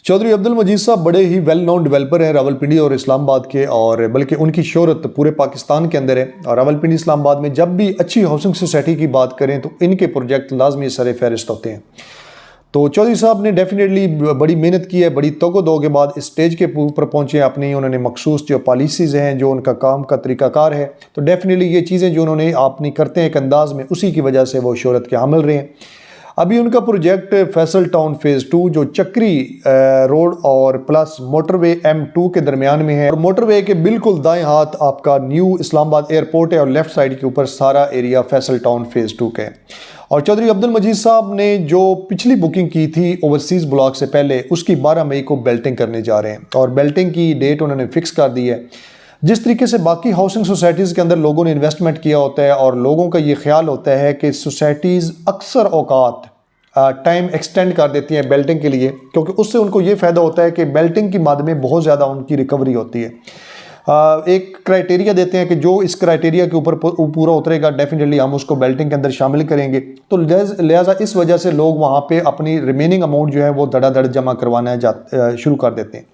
चौधरी अब्दुल मजीद साहब बड़े ही well known developer हैं रावलपिंडी और इस्लामाबाद के, और बल्कि उनकी शोहरत पूरे पाकिस्तान के अंदर है। और रावलपिंडी इस्लामाबाद में जब भी अच्छी हाउसिंग सोसाइटी की बात करें तो इनके प्रोजेक्ट लाजमी सर फहरिस्त होते हैं। तो चौधरी साहब ने डेफिनेटली बड़ी मेहनत की है, बड़ी तोगो के बाद इस स्टेज के ऊपर पहुंचे अपनी उन्होंने मखसूस जो पॉलिसीज़ हैं, जो उनका काम का तरीक़ाकार है, तो डेफिनेटली ये चीज़ें जो उन्होंने अपनी करते हैं एक अंदाज़ में, उसी की वजह से वो शोहरत के हामिल रहे हैं। अभी उनका प्रोजेक्ट फैसल टाउन फ़ेज़ 2 जो चक्री रोड और प्लस मोटरवे M2 के दरमियान में है, और मोटरवे के बिल्कुल दाएं हाथ आपका न्यू इस्लामाबाद एयरपोर्ट है और लेफ़्ट साइड के ऊपर सारा एरिया फैसल टाउन फ़ेज़ 2 का है। और चौधरी अब्दुल मजीद साहब ने जो पिछली बुकिंग की थी ओवरसीज़ ब्लॉक से पहले, उसकी 12 मई को बेल्टिंग करने जा रहे हैं और बेल्टिंग की डेट उन्होंने फ़िक्स कर दी है। जिस तरीके से बाकी हाउसिंग सोसाइटीज़ के अंदर लोगों ने इन्वेस्टमेंट किया होता है और लोगों का ये ख्याल होता है कि सोसाइटीज़ अक्सर औकात टाइम एक्सटेंड कर देती हैं बेल्टिंग के लिए, क्योंकि उससे उनको ये फ़ायदा होता है कि बेल्टिंग की मद में बहुत ज़्यादा उनकी रिकवरी होती है। एक क्राइटेरिया देते हैं कि जो इस क्राइटेरिया के ऊपर पूरा उतरेगा डेफिनेटली हम उसको बेल्टिंग के अंदर शामिल करेंगे। तो लिहाजा इस वजह से लोग वहाँ पे अपनी रिमेनिंग अमाउंट जो है वो धड़ाधड़ जमा करवाना शुरू कर देते हैं।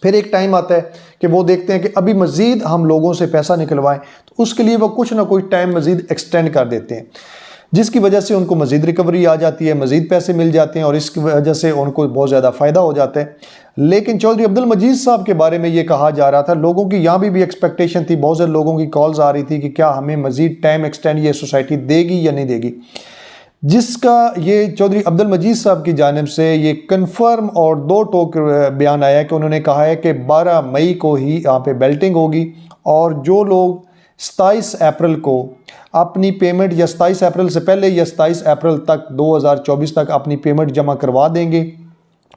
फिर एक टाइम आता है कि वो देखते हैं कि अभी मज़ीद हम लोगों से पैसा निकलवाएं, तो उसके लिए वो कुछ ना कोई टाइम मज़ीद एक्सटेंड कर देते हैं, जिसकी वजह से उनको मज़ीद रिकवरी आ जाती है, मज़ीद पैसे मिल जाते हैं और इसकी वजह से उनको बहुत ज़्यादा फ़ायदा हो जाता है। लेकिन चौधरी अब्दुल मजीद साहब के बारे में ये कहा जा रहा था, लोगों की यहाँ भी एक्सपेक्टेशन थी, बहुत सारे लोगों की कॉल्स आ रही थी कि क्या हमें मज़ीद टाइम एक्सटेंड ये सोसाइटी देगी या नहीं देगी, जिसका ये चौधरी अब्दुल मजीद साहब की जानिब से ये कन्फर्म और दो टोक बयान आया कि उन्होंने कहा है कि 12 मई को ही यहाँ पे बेल्टिंग होगी और जो लोग 27 अप्रैल को अपनी पेमेंट या 27 अप्रैल से पहले या 27 अप्रैल तक 2024 तक अपनी पेमेंट जमा करवा देंगे,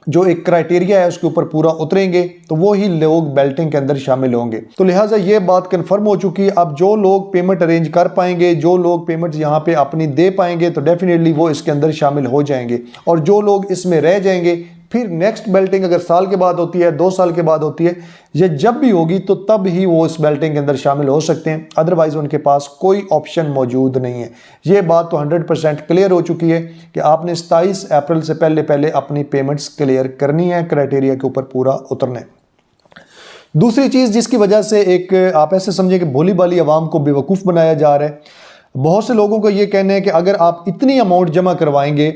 जो एक क्राइटेरिया है उसके ऊपर पूरा उतरेंगे, तो वो ही लोग बेल्टिंग के अंदर शामिल होंगे। तो लिहाजा ये बात कंफर्म हो चुकी है। अब जो लोग पेमेंट अरेंज कर पाएंगे, जो लोग पेमेंट यहाँ पे अपनी दे पाएंगे, तो डेफिनेटली वो इसके अंदर शामिल हो जाएंगे, और जो लोग इसमें रह जाएंगे फिर नेक्स्ट बेल्टिंग अगर साल के बाद होती है, 2 साल के बाद होती है, ये जब भी होगी तो तब ही वो इस बेल्टिंग के अंदर शामिल हो सकते हैं, अदरवाइज उनके पास कोई ऑप्शन मौजूद नहीं है। ये बात तो 100% क्लियर हो चुकी है कि आपने 27 अप्रैल से पहले अपनी पेमेंट्स क्लियर करनी है, क्राइटेरिया के ऊपर पूरा उतरना है। दूसरी चीज़ जिसकी वजह से एक आप ऐसे समझे कि भोली भाली आवाम को बेवकूफ़ बनाया जा रहा है, बहुत से लोगों का ये कहना है कि अगर आप इतनी अमाउंट जमा करवाएंगे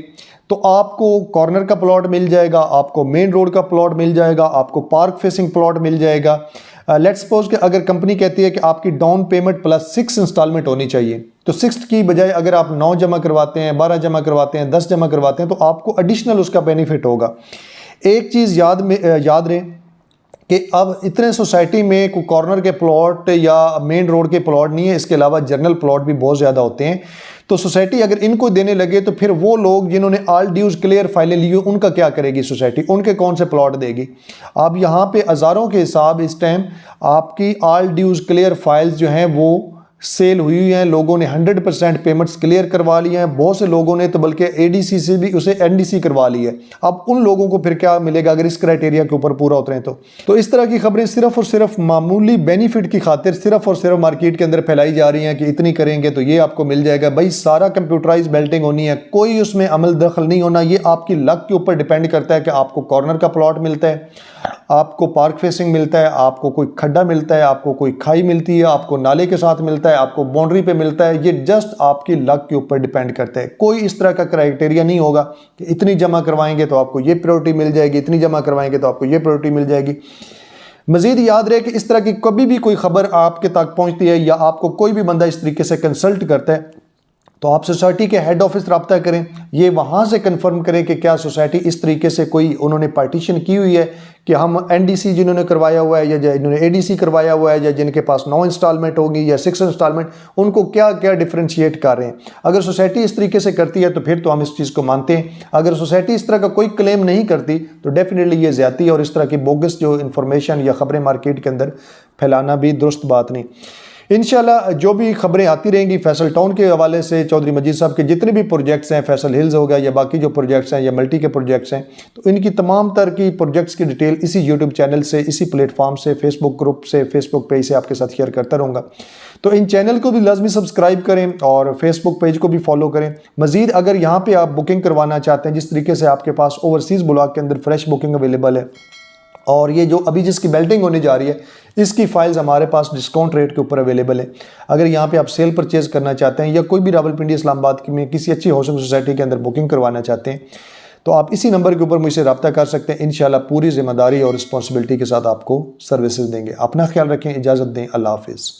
तो आपको कॉर्नर का प्लॉट मिल जाएगा, आपको मेन रोड का प्लॉट मिल जाएगा, आपको पार्क फेसिंग प्लॉट मिल जाएगा। लेट्स सपोज कि अगर कंपनी कहती है कि आपकी डाउन पेमेंट प्लस 6 इंस्टॉलमेंट होनी चाहिए, तो 6 की बजाय अगर आप 9 जमा करवाते हैं, 12 जमा करवाते हैं, 10 जमा करवाते हैं, तो आपको एडिशनल उसका बेनिफिट होगा। एक चीज़ याद रहे कि अब इतने सोसाइटी में कोई कॉर्नर के प्लॉट या मेन रोड के प्लॉट नहीं है, इसके अलावा जनरल प्लॉट भी बहुत ज़्यादा होते हैं। तो सोसाइटी अगर इनको देने लगे तो फिर वो लोग जिन्होंने ऑल ड्यूज क्लियर फाइलें ली उनका क्या करेगी सोसाइटी, उनके कौन से प्लॉट देगी। अब यहाँ पे हज़ारों के हिसाब इस टाइम आपकी ऑल ड्यूज क्लियर फाइल्स जो हैं वो सेल हुई हैं, लोगों ने 100% पेमेंट्स क्लियर करवा ली हैं, बहुत से लोगों ने तो बल्कि एडीसी से भी उसे एनडीसी करवा ली है। अब उन लोगों को फिर क्या मिलेगा अगर इस क्राइटेरिया के ऊपर पूरा उतरें तो इस तरह की खबरें सिर्फ और सिर्फ मामूली बेनिफिट की खातिर सिर्फ और सिर्फ मार्केट के अंदर फैलाई जा रही हैं कि इतनी करेंगे तो ये आपको मिल जाएगा। भाई सारा कंप्यूटराइज बेल्टिंग होनी है, कोई उसमें अमल दखल नहीं होना, ये आपकी लक के ऊपर डिपेंड करता है कि आपको कॉर्नर का प्लॉट मिलता है, आपको पार्क फेसिंग मिलता है, आपको कोई खड्डा मिलता है, आपको कोई खाई मिलती है, आपको नाले के साथ मिलता है, आपको बाउंड्री पे मिलता है। ये जस्ट आपकी लक के ऊपर डिपेंड करता है। कोई इस तरह का क्राइटेरिया नहीं होगा कि इतनी जमा करवाएंगे तो आपको ये प्रायोरिटी मिल जाएगी, इतनी जमा करवाएंगे तो आपको ये प्रायोरिटी मिल जाएगी। मजीद याद रहे कि इस तरह की कभी भी कोई खबर आपके तक पहुंचती है या आपको कोई भी बंदा इस तरीके से कंसल्ट करता है तो आप सोसाइटी के हेड ऑफिस रब्ता करें, ये वहाँ से कंफर्म करें कि क्या सोसाइटी इस तरीके से कोई उन्होंने पार्टीशन की हुई है कि हम एनडीसी जिन्होंने करवाया हुआ है या जिन्होंने एडीसी करवाया हुआ है या जिनके पास 9 इंस्टॉलमेंट होगी या 6 इंस्टॉलमेंट, उनको क्या क्या डिफ्रेंशिएट कर रहे हैं। अगर सोसाइटी इस तरीके से करती है तो फिर तो हम इस चीज़ को मानते हैं। अगर सोसाइटी इस तरह का कोई क्लेम नहीं करती तो डेफिनेटली ये ज़्यादती है और इस तरह की बोगस जो इन्फॉर्मेशन या ख़बरें मार्केट के अंदर फैलाना भी दुरुस्त बात नहीं। इंशाल्लाह जो भी खबरें आती रहेंगी फैसल टाउन के हवाले से, चौधरी मजीद साहब के जितने भी प्रोजेक्ट्स हैं, फैसल हिल्स हो गया या बाकी जो प्रोजेक्ट्स हैं या मल्टी के प्रोजेक्ट्स हैं, तो इनकी तमाम तरह की प्रोजेक्ट्स की डिटेल इसी यूट्यूब चैनल से, इसी प्लेटफॉर्म से, फेसबुक ग्रुप से, फेसबुक पेज से आपके साथ शेयर करता रहूँगा। तो इन चैनल को भी लाजमी सब्सक्राइब करें और फेसबुक पेज को भी फॉलो करें। मज़ीद अगर यहाँ पर आप बुकिंग करवाना चाहते हैं, जिस तरीके से आपके पास ओवरसीज़ ब्लॉक के अंदर फ्रेश बुकिंग अवेलेबल है, और ये जो अभी जिसकी बेल्टिंग होने जा रही है इसकी फाइल्स हमारे पास डिस्काउंट रेट के ऊपर अवेलेबल है। अगर यहाँ पे आप सेल परचेज़ करना चाहते हैं या कोई भी रावलपिंडी इस्लामाबाद में किसी अच्छी हाउसिंग सोसाइटी के अंदर बुकिंग करवाना चाहते हैं, तो आप इसी नंबर के ऊपर मुझसे रब्ता कर सकते हैं। इंशाल्लाह पूरी जिम्मेदारी और रिस्पॉन्सिबिलिटी के साथ आपको सर्विसेज देंगे। अपना ख्याल रखें, इजाज़त दें, अल्लाह हाफिज़।